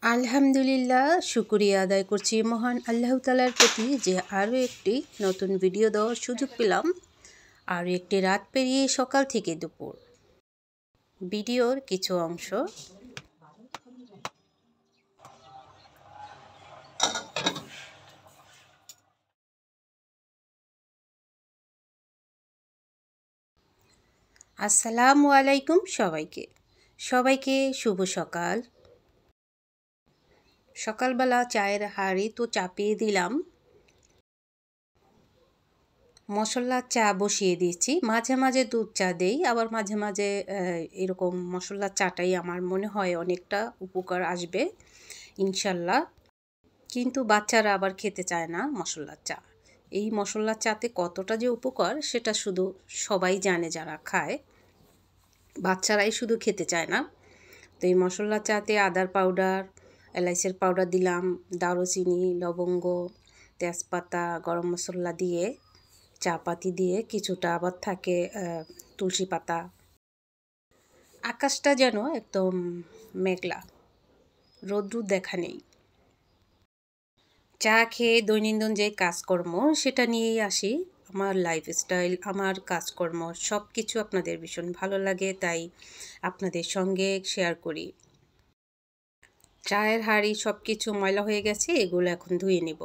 আলহামদুলিল্লাহ, শুকরিয়া আদায় করছি মহান আল্লাহ তাআলার প্রতি যে আরও একটি নতুন ভিডিও দেওয়ার সুযোগ পেলাম। আরও একটি রাত পেরিয়ে সকাল থেকে দুপুর। ভিডিওর কিছু অংশ। আসসালামু আলাইকুম সবাইকে শুভ সকাল। সকালবেলা চায়ের হাঁড়ি তো চাপিয়ে দিলাম, মশলার চা বসিয়ে দিয়েছি। মাঝে মাঝে দুধ চা দেই, আবার মাঝে মাঝে এরকম মশলার চাটাই আমার মনে হয় অনেকটা উপকার আসবে ইনশাল্লাহ। কিন্তু বাচ্চারা আবার খেতে চায় না মশলার চা। এই মশলার চাতে কতটা যে উপকার সেটা শুধু সবাই জানে যারা খায়, বাচ্চারাই শুধু খেতে চায় না। তো এই মশলার চাতে আদার পাউডার, এলাইচের পাউডার দিলাম, দারুচিনি, লবঙ্গ, তেজপাতা, গরম মশলা দিয়ে, চা পাতি দিয়ে, কিছুটা আবার থাকে তুলসী পাতা। আকাশটা যেন একদম মেঘলা, রোদ্র দেখা নেই। চা খেয়ে দৈনন্দিন যে কাজকর্ম সেটা নিয়েই আসি। আমার লাইফস্টাইল, আমার কাজকর্ম সব কিছু আপনাদের ভীষণ ভালো লাগে, তাই আপনাদের সঙ্গে শেয়ার করি। চায়ের হাঁড়ি সব কিছু ময়লা হয়ে গেছে, এগুলো এখন ধুয়ে নিব।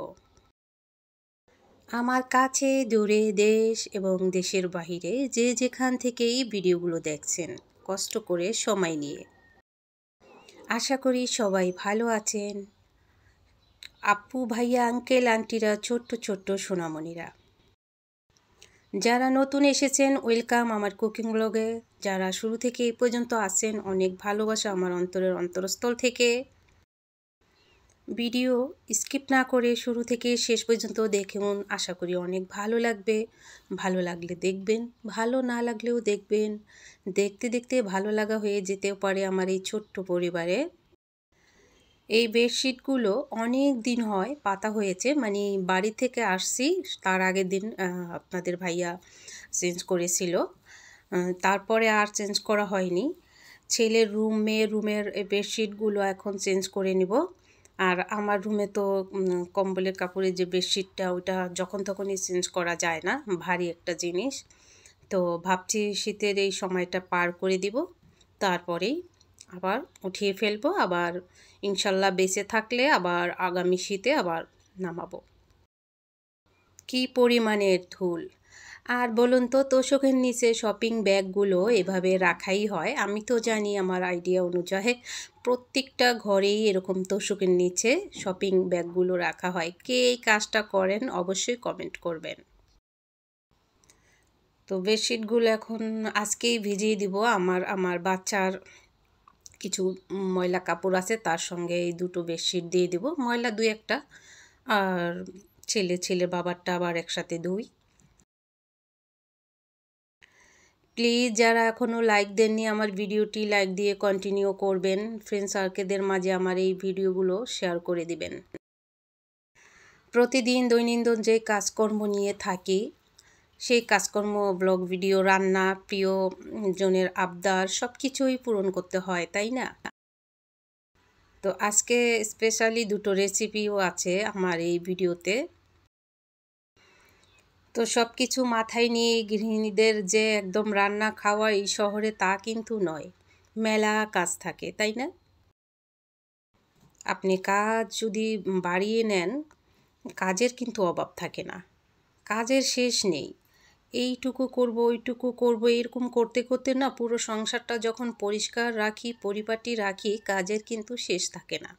আমার কাছে দূরে, দেশ এবং দেশের বাহিরে যে যেখান থেকেই ভিডিওগুলো দেখছেন কষ্ট করে সময় নিয়ে, আশা করি সবাই ভালো আছেন। আপু, ভাইয়া, আঙ্কেল, আন্টিরা, ছোট্ট ছোট্ট সোনামণিরা, যারা নতুন এসেছেন ওয়েলকাম আমার কুকিং ব্লগে। যারা শুরু থেকে এই পর্যন্ত আছেন অনেক ভালোবাসা আমার অন্তরের অন্তরস্থল থেকে। ভিডিও স্কিপ না করে শুরু থেকে শেষ পর্যন্ত দেখুন, আশা করি অনেক ভালো লাগবে। ভালো লাগলে দেখবেন, ভালো না লাগলেও দেখবেন। দেখতে দেখতে ভালো লাগা হয়ে যেতেও পারে আমার এই ছোট্ট পরিবারে। এই বেডশিটগুলো অনেক দিন হয় পাতা হয়েছে, মানে বাড়ি থেকে আসছি তার আগের দিন আপনাদের ভাইয়া চেঞ্জ করেছিল, তারপরে আর চেঞ্জ করা হয়নি। ছেলের রুম, মেয়ের রুমের বেডশিটগুলো এখন চেঞ্জ করে নিব। আর আমার রুমে তো কম্বলের কাপড়ের যে বেডশিটটা, ওইটা যখন তখনই চেঞ্জ করা যায় না, ভারী একটা জিনিস। তো ভাবছি শীতের এই সময়টা পার করে দিব, তারপরেই আবার উঠিয়ে ফেলবো। আবার ইনশাল্লাহ বেঁচে থাকলে আবার আগামী শীতে আবার নামাবো। কি পরিমাণের ধুল! আর বলুন তো, তোশকের নিচে শপিং ব্যাগগুলো এভাবে রাখাই হয়? আমি তো জানি আমার আইডিয়া অনুযায়ী প্রত্যেকটা ঘরেই এরকম তোশকের নিচে শপিং ব্যাগগুলো রাখা হয়। কে এই কাজটা করেন অবশ্যই কমেন্ট করবেন। তো বেডশিটগুলো এখন আজকেই ভিজিয়ে দিব। আমার বাচ্চার কিছু ময়লা কাপড় আছে, তার সঙ্গে এই দুটো বেডশিট দিয়ে দিব, ময়লা দুই একটা। আর ছেলের বাবারটা আবার একসাথে ধুই। প্লিজ যারা এখনও লাইক দেননি আমার ভিডিওটি লাইক দিয়ে কন্টিনিউ করবেন। ফ্রেন্ড সার্কেলদের মাঝে আমার এই ভিডিওগুলো শেয়ার করে দিবেন। প্রতিদিন দৈনন্দিন যে কাজকর্ম নিয়ে থাকি সেই কাজকর্ম, ব্লগ ভিডিও, রান্না, প্রিয়জনের আবদার সব কিছুই পূরণ করতে হয়, তাই না? তো আজকে স্পেশালি দুটো রেসিপিও আছে আমার এই ভিডিওতে। তো সব কিছু মাথায় নিয়ে গৃহিণীদের যে একদম রান্না খাওয়া এই শহরে তা কিন্তু নয়, মেলা কাজ থাকে, তাই না? আপনি কাজ যদি বাড়িয়ে নেন, কাজের কিন্তু অভাব থাকে না, কাজের শেষ নেই। এইটুকু করব, ওইটুকু করব, এরকম করতে করতে না পুরো সংসারটা যখন পরিষ্কার রাখি, পরিপাটি রাখি, কাজের কিন্তু শেষ থাকে না।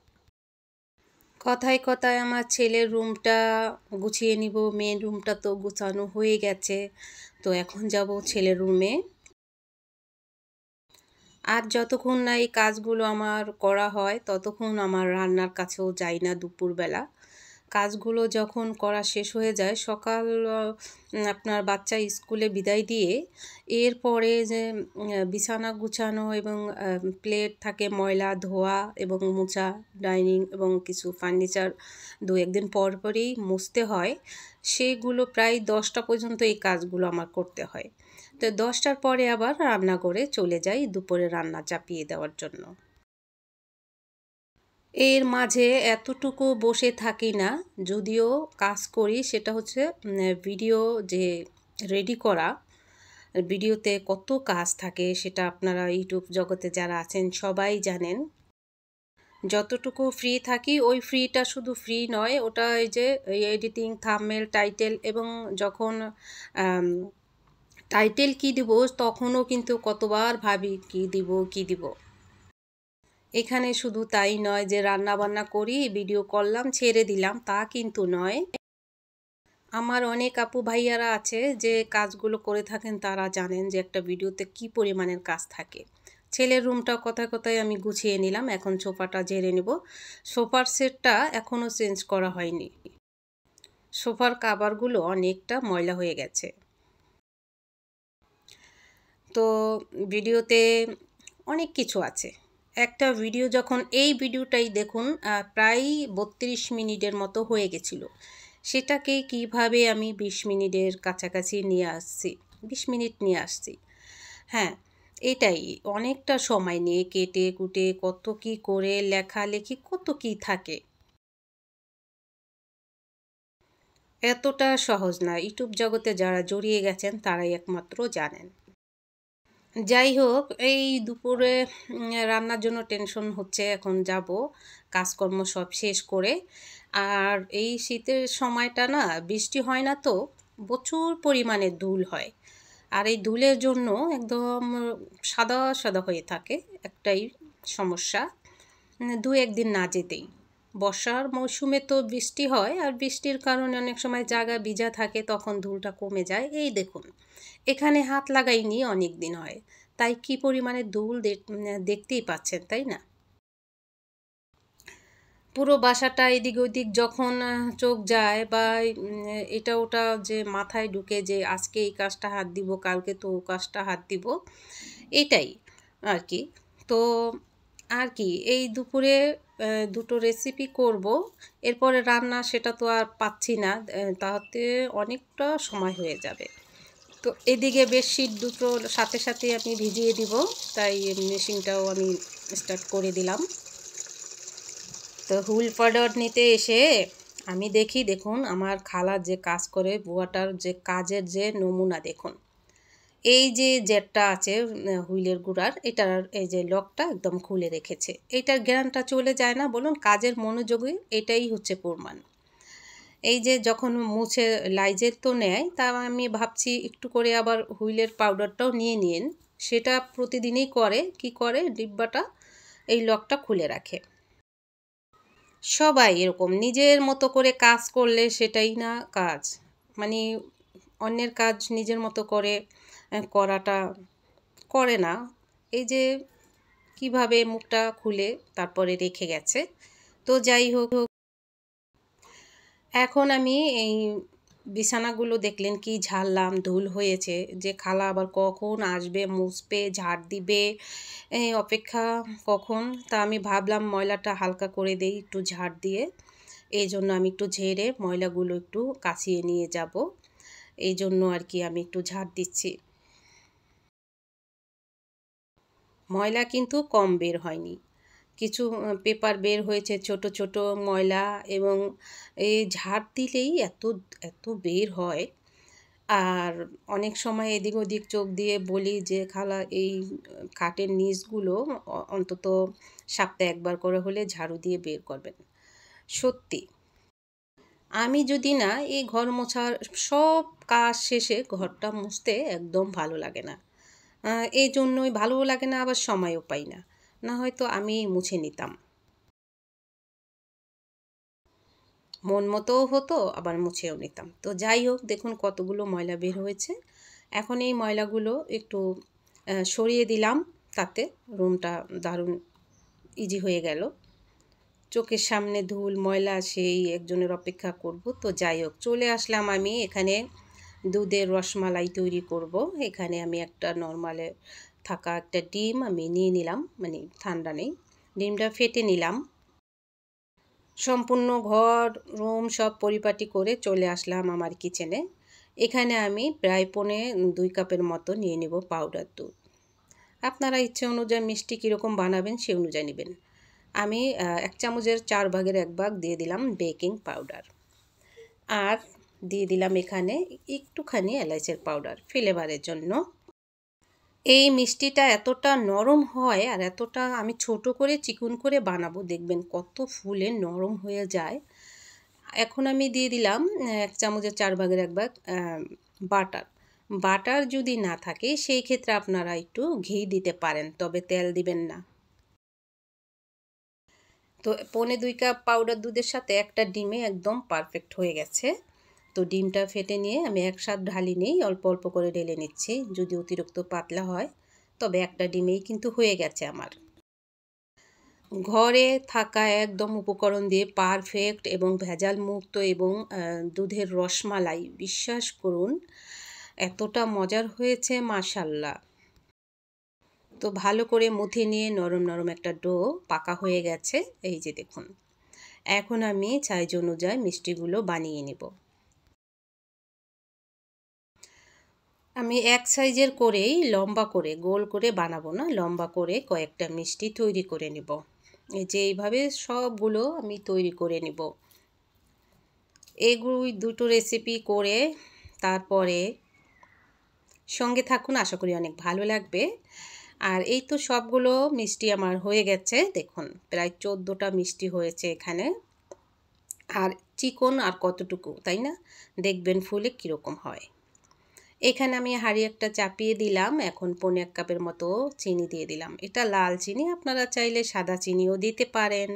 কথায় কথায় আমার ছেলের রুমটা গুছিয়ে নিব, মেয়ের রুমটা তো গুছানো হয়ে গেছে। তো এখন যাব ছেলের রুমে। আর যতক্ষণ না এই কাজগুলো আমার করা হয় ততক্ষণ আমার রান্নার কাছেও যাই না দুপুরবেলা। কাজগুলো যখন করা শেষ হয়ে যায় সকাল, আপনার বাচ্চা স্কুলে বিদায় দিয়ে এরপরে যে বিছানা গুছানো এবং প্লেট থাকে ময়লা ধোয়া এবং মোছা, ডাইনিং এবং কিছু ফার্নিচার দু একদিন পর পরই মুছতে হয়, সেগুলো প্রায় 10টা পর্যন্ত এই কাজগুলো আমার করতে হয়। তো 10টার পরে আবার রান্নাঘরে চলে যাই দুপুরে রান্না চাপিয়ে দেওয়ার জন্য। এর মাঝে এতটুকু বসে থাকি না, যদিও কাজ করি, সেটা হচ্ছে ভিডিও যে রেডি করা। ভিডিওতে কত কাজ থাকে সেটা আপনারা ইউটিউব জগতে যারা আছেন সবাই জানেন। যতটুকু ফ্রি থাকি ওই ফ্রিটা শুধু ফ্রি নয়, ওটা এই যে এডিটিং, থাম্বনেল, টাইটেল, এবং যখন টাইটেল কি দিব তখনও কিন্তু কতবার ভাবি কি দিব। এখানে শুধু তাই নয় যে রান্না বান্না করি, ভিডিও করলাম, ছেড়ে দিলাম, তা কিন্তু নয়। আমার অনেক আপু ভাইয়ারা আছে যে কাজগুলো করে থাকেন, তারা জানেন যে একটা ভিডিওতে কি পরিমাণের কাজ থাকে। ছেলের রুমটা কথায় কথায় আমি গুছিয়ে নিলাম, এখন সোফাটা ঝেড়ে নেব। সোফার সেটটা এখনও চেঞ্জ করা হয়নি। সোফার কাভারগুলো অনেকটা ময়লা হয়ে গেছে। তো ভিডিওতে অনেক কিছু আছে। একটা ভিডিও যখন, এই ভিডিওটাই দেখুন প্রায় 32 মিনিটের মতো হয়ে গেছিলো। সেটাকে কিভাবে আমি 20 মিনিটের কাছাকাছি নিয়ে আসছি, 20 মিনিট নিয়ে আসছি। হ্যাঁ, এটাই অনেকটা সময় নিয়ে কেটে কুটে কত কি করে লেখালেখি কত কি থাকে। এতটা সহজ না, ইউটিউব জগতে যারা জড়িয়ে গেছেন তারাই একমাত্র জানেন। যাই হোক, এই দুপুরে রান্নার জন্য টেনশন হচ্ছে, এখন যাব কাজকর্ম সব শেষ করে। আর এই শীতের সময়টা না, বৃষ্টি হয় না তো, প্রচুর পরিমাণে ধুল হয়। আর এই ধুলের জন্য একদম সাদা সাদা হয়ে থাকে, একটাই সমস্যা, দু একদিন না যেতেই। বর্ষার মৌসুমে তো বৃষ্টি হয়, আর বৃষ্টির কারণে অনেক সময় জায়গা ভিজা থাকে, তখন ধুলটা কমে যায়। এই দেখুন, এখানে হাত লাগাইনি অনেক দিন হয়, তাই কি পরিমাণে ধুল দেখতেই পাচ্ছেন, তাই না? পুরো বাসাটা এদিক ওদিক যখন চোখ যায়, বা এটা ওটা যে মাথায় ঢুকে যে আজকে এই কাজটা হাত দিব, কালকে তো ও কাজটা হাত দিব, এটাই আর কি। তো আর কি, এই দুপুরে দুটো রেসিপি করব, এরপরে রান্না সেটা তো আর পাচ্ছি না, তাতে অনেকটা সময় হয়ে যাবে। তো এদিকে বেডশিট দুটো সাথে সাথে আমি ভিজিয়ে দিব, তাই মেশিনটাও আমি স্টার্ট করে দিলাম। তো হুইল পাউডার নিতে এসে আমি দেখি, দেখুন আমার খালা যে কাজ করে, বুয়াটার যে কাজের যে নমুনা দেখুন। এই যে জেটটা আছে হুইলের গুঁড়ার, এটার এই যে লকটা একদম খুলে রেখেছে। এইটার জ্ঞানটা চলে যায় না বলুন, কাজের মনোযোগী এটাই হচ্ছে প্রমাণ। এই যে যখন মুছে লাইজেল তো নেয়, তা আমি ভাবছি একটু করে আবার হুইলের পাউডারটাও নিয়ে নিন। সেটা প্রতিদিনই করে, কি করে, ডিব্বাটা এই লকটা খুলে রাখে। সবাই এরকম নিজের মতো করে কাজ করলে সেটাই না কাজ, মানে অন্যের কাজ নিজের মতো করে করাটা করে না। এই যে কিভাবে মুখটা খুলে তারপরে রেখে গেছে। তো যাই হোক, এখন আমি এই বিছানাগুলো দেখলেন কি ঝাড়লাম, ধুল হয়েছে, যে খালা আবার কখন আসবে, মুছবে, ঝাড় দিবে, এই অপেক্ষা কখন। তা আমি ভাবলাম ময়লাটা হালকা করে দেই একটু ঝাড় দিয়ে, এই জন্য আমি একটু ঝেড়ে ময়লাগুলো একটু কাচিয়ে নিয়ে যাব, এই জন্য আর কি আমি একটু ঝাড় দিচ্ছি। ময়লা কিন্তু কম বের হয়নি, কিছু পেপার বের হয়েছে ছোট ছোট ময়লা, এবং এই ঝাড় দিলেই এত এত বের হয়। আর অনেক সময় এদিক ওদিক চোখ দিয়ে বলি যে খালা এই খাটের নিচগুলো অন্তত সপ্তাহে একবার করে হলে ঝাড়ু দিয়ে বের করবেন। সত্যি, আমি যদি না এই ঘর মোছার সব কাজ শেষে ঘরটা মুছতে একদম ভালো লাগে না। এই জন্যই ভালোও লাগে না, আবার সময়ও পাই না, না হয়তো আমি মুছে নিতাম, মন মতোও হতো, আবার মুছেও নিতাম। তো যাই হোক, দেখুন কতগুলো ময়লা বের হয়েছে। এখন এই ময়লাগুলো একটু সরিয়ে দিলাম, তাতে রুমটা দারুণ ইজি হয়ে গেল। চোখের সামনে ধুল ময়লা, সেই একজনের অপেক্ষা করব। তো যাই হোক, চলে আসলাম আমি এখানে দুধের রসমালাই তৈরি করব। এখানে আমি একটা নর্মালে থাকা একটা ডিম আমি নিয়ে নিলাম, মানে ঠান্ডা নেই, ডিমটা ফেটে নিলাম। সম্পূর্ণ ঘর রুম সব পরিপাটি করে চলে আসলাম আমার কিচেনে। এখানে আমি প্রায় 2 কাপের মতো নিয়ে নেব পাউডার দুধ। আপনারা ইচ্ছে অনুযায়ী মিষ্টি কীরকম বানাবেন সে অনুযায়ী নেবেন। আমি 1 চামচের 4 ভাগের 1 ভাগ দিয়ে দিলাম বেকিং পাউডার, আর দিয়ে দিলাম এখানে একটুখানি এলাচের পাউডার ফ্লেভারের জন্য। এই মিষ্টিটা এতটা নরম হয় আর এতটা আমি ছোট করে চিকন করে বানাবো, দেখবেন কত ফুলে নরম হয়ে যায়। এখন আমি দিয়ে দিলাম 1 চামচের 4 ভাগের 1 ভাগ বাটার। বাটার যদি না থাকে সেই ক্ষেত্রে আপনারা একটু ঘি দিতে পারেন, তবে তেল দিবেন না। তো 1.25 কাপ পাউডার দুধের সাথে একটা ডিমে একদম পারফেক্ট হয়ে গেছে। তো ডিমটা ফেটে নিয়ে আমি একসাথে ঢালি নেই, অল্প অল্প করে ঢেলে নিচ্ছি। যদি অতিরিক্ত পাতলা হয় তবে একটা ডিমেই কিন্তু হয়ে গেছে আমার। ঘরে থাকা একদম উপকরণ দিয়ে পারফেক্ট এবং ভেজাল মুক্ত এবং দুধের রসমালাই, বিশ্বাস করুন এতটা মজার হয়েছে মাশাআল্লাহ। তো ভালো করে মুথে নিয়ে নরম নরম একটা ডো পাকা হয়ে গেছে, এই যে দেখুন। এখন আমি সাইজ অনুযায়ী মিষ্টিগুলো বানিয়ে নেব। আমি এক সাইজের করেই লম্বা করে, গোল করে বানাবো না, লম্বা করে কয়েকটা মিষ্টি তৈরি করে নেব। এই যে এইভাবে সবগুলো আমি তৈরি করে নেব। এগুলো দুটো রেসিপি করে তারপরে সঙ্গে থাকুন, আশা করি অনেক ভালো লাগবে। আর এই তো সবগুলো মিষ্টি আমার হয়ে গেছে, দেখুন প্রায় 14টা মিষ্টি হয়েছে এখানে। আর চিকন আর কতটুকু, তাই না? দেখবেন ফুলে কীরকম হয়। এখানে আমি হাঁড়ি একটা চাপিয়ে দিলাম। এখন 1.25 কাপের মতো চিনি দিয়ে দিলাম। এটা লাল চিনি, আপনারা চাইলে সাদা চিনিও দিতে পারেন।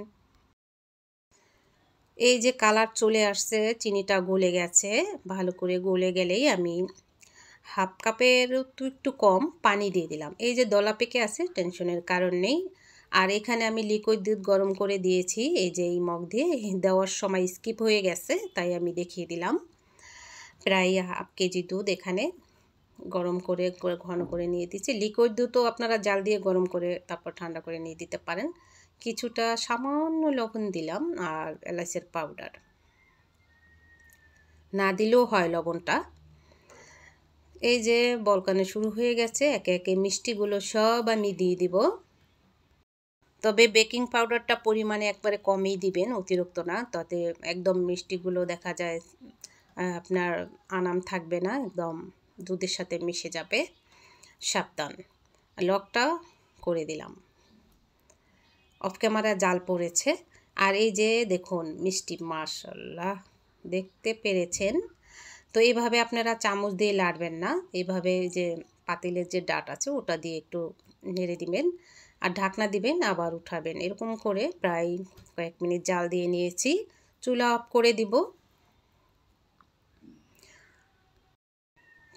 এই যে কালার চলে আসছে, চিনিটা গলে গেছে। ভালো করে গলে গেলেই আমি 1/2 কাপের তো একটু কম পানি দিয়ে দিলাম। এই যে দলা পেকে আছে, টেনশনের কারণ নেই। আর এখানে আমি লিকুইড দুধ গরম করে দিয়েছি, এই যে এই মগ দিয়ে। দেওয়ার সময় স্কিপ হয়ে গেছে, তাই আমি দেখিয়ে দিলাম। প্রায় 1/2 কেজি দুধ এখানে গরম করে ঘন করে নিয়ে দিচ্ছি। লিকুইড দুধও আপনারা জাল দিয়ে গরম করে তারপর ঠান্ডা করে নিয়ে দিতে পারেন। কিছুটা সামান্য লবণ দিলাম আর এলাচের পাউডার, না দিলেও হয় লবণটা। এই যে বলকানো শুরু হয়ে গেছে, একে একে মিষ্টিগুলো সব আমি দিয়ে দিব। তবে বেকিং পাউডারটা পরিমাণে একবারে কমই দিবেন, অতিরিক্ত না, তাতে একদম মিষ্টিগুলো দেখা যায় আপনার আনাম থাকবে না, একদম দুধের সাথে মিশে যাবে। সাবধান, লকটা করে দিলাম। অফ ক্যামেরা জাল পড়েছে। আর এই যে দেখুন মিষ্টি, মাশাআল্লাহ, দেখতে পেরেছেন? তো এইভাবে আপনারা চামচ দিয়ে লাড়বেন না, এইভাবে যে পাতিলের যে ডাট আছে ওটা দিয়ে একটু নেড়ে দিবেন আর ঢাকনা দিবেন, আবার উঠাবেন। এরকম করে প্রায় কয়েক মিনিট জাল দিয়ে নিয়েছি। চুলা অফ করে দিব।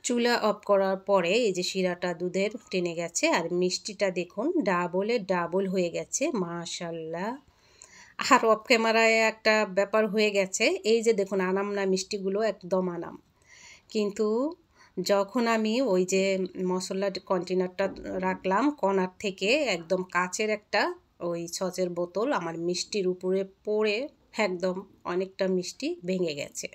চুলা অফ করার পরে এই যে শিরাটা দুধের টেনে গেছে আর মিষ্টিটা দেখুন ডাবল হয়ে গেছে, মাশাআল্লাহ। আর অফ ক্যামেরায় একটা ব্যাপার হয়ে গেছে, এই যে দেখুন আনাম না মিষ্টিগুলো, একদম আনাম। কিন্তু যখন আমি ওই যে মশলা কন্টেনারটা রাখলাম কর্নার থেকে, একদম কাচের একটা ওই সচের বোতল আমার মিষ্টির উপরে পড়ে একদম অনেকটা মিষ্টি ভেঙে গেছে।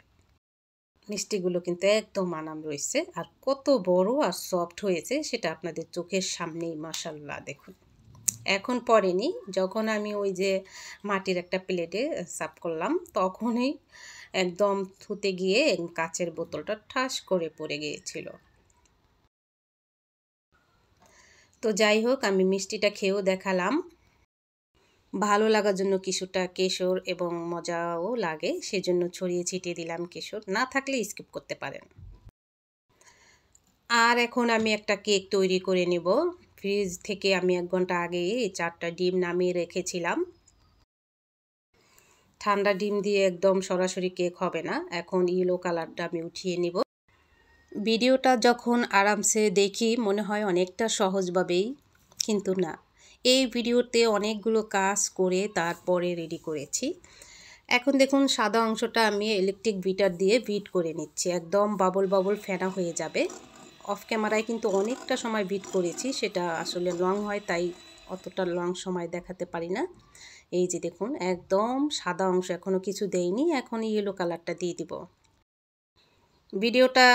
মিষ্টিগুলো কিন্তু একদম আনাম রয়েছে আর কত বড় আর সফট হয়েছে সেটা আপনাদের চোখের সামনেই, মাশাআল্লাহ দেখুন। এখন পড়েনি, যখন আমি ওই যে মাটির একটা প্লেটে সার্ভ করলাম তখনই একদম থুতে গিয়ে কাচের বোতলটা ঠাস করে পড়ে গিয়েছিল। তো যাই হোক, আমি মিষ্টিটা খেয়েও দেখালাম। ভালো লাগার জন্য কিছুটা কেশর এবং মজাও লাগে, সেজন্য ছড়িয়ে ছিটিয়ে দিলাম কেশর, না থাকলে স্কিপ করতে পারেন। আর এখন আমি একটা কেক তৈরি করে নেব। ফ্রিজ থেকে আমি 1 ঘন্টা আগে 4টা ডিম নামিয়ে রেখেছিলাম। ঠান্ডা ডিম দিয়ে একদম সরাসরি কেক হবে না। এখন ইয়েলো কালারটা আমি উঠিয়ে নিব। ভিডিওটা যখন আরামসে দেখি মনে হয় অনেকটা সহজভাবেই, কিন্তু না, এই ভিডিওতে অনেকগুলো কাজ করে তারপরে রেডি করেছি। এখন দেখুন সাদা অংশটা আমি ইলেকট্রিক বিটার দিয়ে বিট করে নিচ্ছি, একদম বাবল ফেনা হয়ে যাবে। অফ ক্যামেরায় কিন্তু অনেকটা সময় বিট করেছি, সেটা আসলে লং হয় তাই অতটা লং সময় দেখাতে পারি না। এই যে দেখুন একদম সাদা অংশ, এখনও কিছু দেইনি, এখন ইয়েলো কালারটা দিয়ে দিব। ভিডিওটা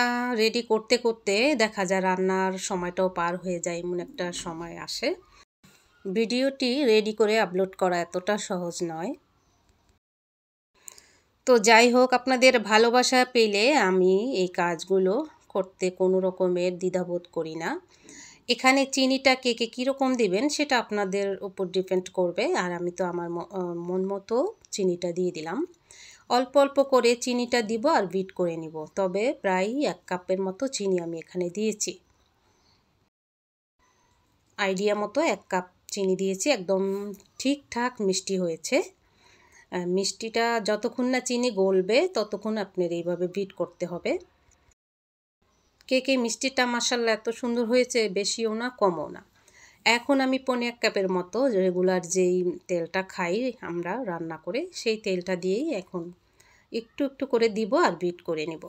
রেডি করতে করতে দেখা যায় রান্নার সময়টাও পার হয়ে যায়, এমন একটা সময় আসে। ভিডিওটি রেডি করে আপলোড করা এতটা সহজ নয়। তো যাই হোক, আপনাদের ভালোবাসা পেলে আমি এই কাজগুলো করতে কোনো রকমের দ্বিধাবোধ করি না। এখানে চিনিটা কেকে কীরকম দিবেন সেটা আপনাদের উপর ডিপেন্ড করবে। আর আমি তো আমার মন মতো চিনিটা দিয়ে দিলাম। অল্প অল্প করে চিনিটা দিব আর বিট করে নিব। তবে প্রায় 1 কাপের মতো চিনি আমি এখানে দিয়েছি। আইডিয়া মতো 1 কাপ চিনি দিয়েছি। একদম ঠিকঠাক মিষ্টি হয়েছে। মিষ্টিটা যতক্ষণ না চিনি গলবে ততক্ষণ আপনার এইভাবে বিট করতে হবে। কেকে মিষ্টিটা মাশাআল্লাহ এত সুন্দর হয়েছে, বেশিও না কমও না। এখন আমি 1.5 কাপের মতো রেগুলার যেই তেলটা খাই আমরা রান্না করে, সেই তেলটা দিয়েই এখন একটু একটু করে দিব আর বিট করে নিব।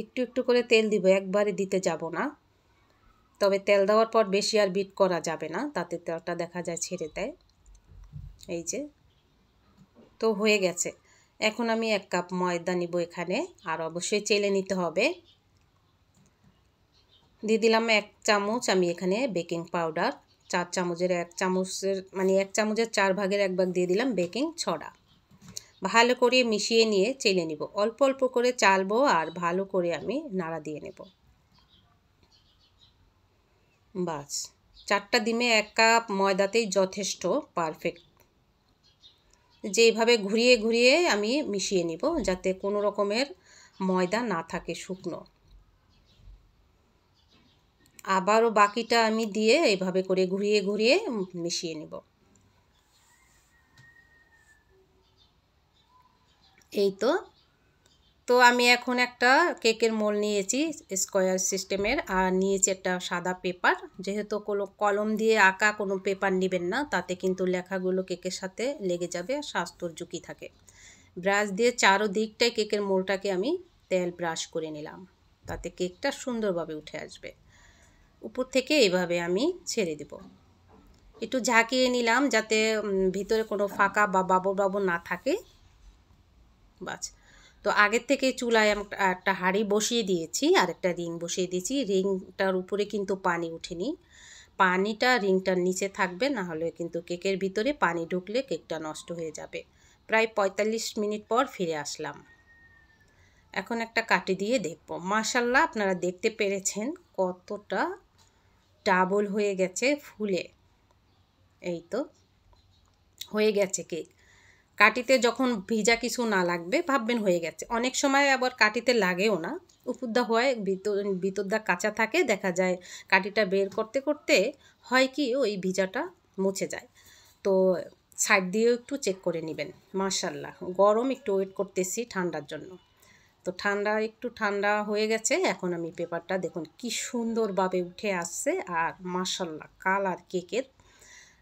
একটু একটু করে তেল দিব, একবারে দিতে যাব না। তবে তেল দেওয়ার পর বেশি আর বিট করা যাবে না, তাতে তেলটা দেখা যায় ছেড়ে দেয়। এই যে, তো হয়ে গেছে। এখন আমি 1 কাপ ময়দা নিব এখানে, আর অবশ্যই চেলে নিতে হবে। দিয়ে দিলাম 1 চামচ আমি এখানে বেকিং পাউডার। 4 চামচের 1 চামচের মানে 1 চামচের 4 ভাগের 1 ভাগ দিয়ে দিলাম বেকিং সোডা। ভালো করে মিশিয়ে নিয়ে চেলে নিব। অল্প অল্প করে চালবো আর ভালো করে আমি নাড়া দিয়ে নেব। বাস, 4টা ডিমে 1 কাপ ময়দাতেই যথেষ্ট, পারফেক্ট। যেভাবে ঘুরিয়ে ঘুরিয়ে আমি মিশিয়ে নিব যাতে কোনো রকমের ময়দা না থাকে শুকনো। আবারও বাকিটা আমি দিয়ে এইভাবে করে ঘুরিয়ে ঘুরিয়ে মিশিয়ে নিব। এই তো আমি এখন একটা কেকের মোল নিয়েছি স্কোয়ার সিস্টেমের, আর নিয়েছি একটা সাদা পেপার। যেহেতু কোনো কলম দিয়ে আঁকা কোনো পেপার নেবেন না, তাতে কিন্তু লেখাগুলো কেকের সাথে লেগে যাবে আর স্বাস্থ্যর ঝুঁকি থাকে। ব্রাশ দিয়ে চারোদিকটাই কেকের মোলটাকে আমি তেল ব্রাশ করে নিলাম, তাতে কেকটা সুন্দরভাবে উঠে আসবে। উপর থেকে এইভাবে আমি ছেড়ে দেব। একটু ঝাঁকিয়ে নিলাম যাতে ভিতরে কোনো ফাঁকা বা বাবর বাবর না থাকে। বাস, তো আগের থেকে চুলায় একটা হাঁড়ি বসিয়ে দিয়েছি আর একটা রিং বসিয়ে দিয়েছি। রিংটার উপরে কিন্তু পানি উঠেনি, পানিটা রিংটার নিচে থাকবে, না হলে কিন্তু কেকের ভিতরে পানি ঢুকলে কেকটা নষ্ট হয়ে যাবে। প্রায় 45 মিনিট পর ফিরে আসলাম। এখন একটা কাঠি দিয়ে দেখব। মাশাআল্লাহ, আপনারা দেখতে পেরেছেন কতটা ডাবল হয়ে গেছে ফুলে। এই তো হয়ে গেছে কেক। কাঠিতে যখন ভিজা কিছু না লাগবে ভাববেন হয়ে গেছে। অনেক সময় আবার কাঠিতে লাগেও না, উপরদা হয় ভিতরদা কাঁচা থাকে, দেখা যায় কাঠিটা বের করতে করতে হয় কি ওই ভিজাটা মুছে যায়। তো সাইড দিয়েও একটু চেক করে নেবেন। মাশাআল্লাহ, গরম একটু ওয়েট করতেছি ঠান্ডার জন্য। তো একটু ঠান্ডা হয়ে গেছে। এখন আমি পেপারটা দেখুন কি সুন্দরভাবে উঠে আসছে, আর মাশাআল্লাহ কালার কেকের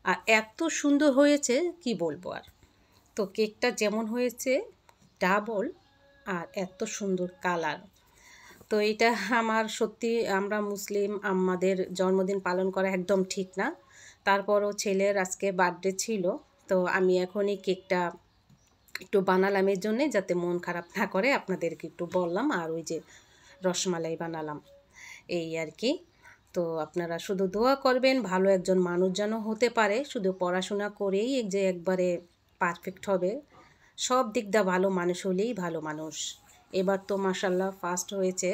আর এত সুন্দর হয়েছে কি বলবো আর। তো কেকটা যেমন হয়েছে ডাবল আর এত সুন্দর কালার। তো এটা আমার সত্যি, আমরা মুসলিম, আমাদের জন্মদিন পালন করা একদম ঠিক না। তারপরও ছেলের আজকে বার্থডে ছিল, তো আমি এখনই কেকটা একটু বানালাম এর জন্যে যাতে মন খারাপ না করে, আপনাদেরকে একটু বললাম। আর ওই যে রসমালাই বানালাম, এই আর কি। তো আপনারা শুধু দোয়া করবেন ভালো একজন মানুষ যেন হতে পারে। শুধু পড়াশোনা করেই যে একবারে পারফেক্ট হবে, সব দিক দিয়ে ভালো মানুষ হলেই ভালো মানুষ। এবার তো মাশাআল্লাহ ফার্স্ট হয়েছে।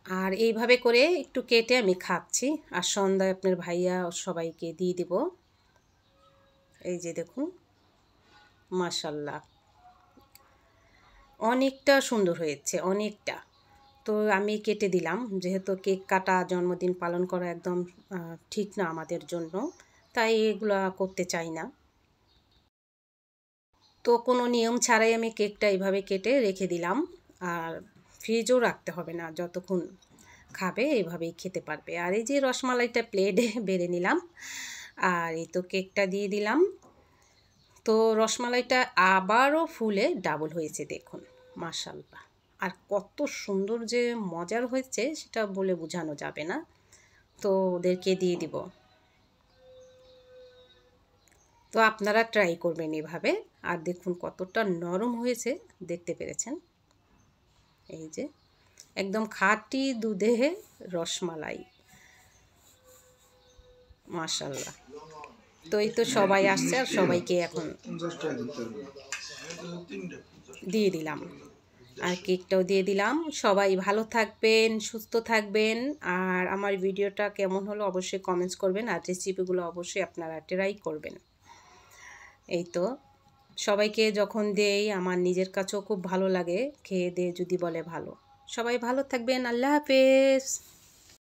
আর এইভাবে করে একটু কেটে আমি খাচ্ছি, আর সন্ধ্যায় আপনার ভাইয়া সবাইকে দিয়ে দিব। এই যে দেখুন মাশাআল্লাহ অনেকটা সুন্দর হয়েছে, অনেকটা। তো আমি কেটে দিলাম, যেহেতু কেক কাটা জন্মদিন পালন করা একদম ঠিক না আমাদের জন্য, তাই এগুলা করতে চাই না। তো কোনো নিয়ম ছাড়াই আমি কেকটা এইভাবে কেটে রেখে দিলাম। আর ফ্রিজও রাখতে হবে না, যতক্ষণ খাবে এইভাবেই খেতে পারবে। আর এই যে রসমালাইটা প্লেটে বেড়ে নিলাম, আর এই তো কেকটা দিয়ে দিলাম। তো রসমালাইটা আবারও ফুলে ডাবল হয়েছে দেখুন মাশাআল্লাহ। আর কত সুন্দর যে মজার হয়েছে সেটা বলে বোঝানো যাবে না। তো ওদেরকে দিয়ে দিব। তো আপনারা ট্রাই করবেন এভাবে। আর দেখুন কতটা নরম হয়েছে, দেখতে পেরেছেন। এই যে একদম খাঁটি দুধে রসমালাই। মাশাআল্লাহ। তো এই তো সবাই আসছে আর সবাইকে এখন দিয়ে দিলাম। আর কেকটাও দিয়ে দিলাম। সবাই ভালো থাকবেন, সুস্থ থাকবেন। আর আমার ভিডিওটা কেমন হলো অবশ্যই কমেন্টস করবেন। আর রেসিপিগুলো অবশ্যই আপনারা ট্রাই করবেন। এই তো সবাইকে যখন দেই আমার নিজের কাছেও খুব ভালো লাগে, খেয়ে দিয়ে যদি বলে ভালো। সবাই ভালো থাকবেন। আল্লাহ হাফেজ।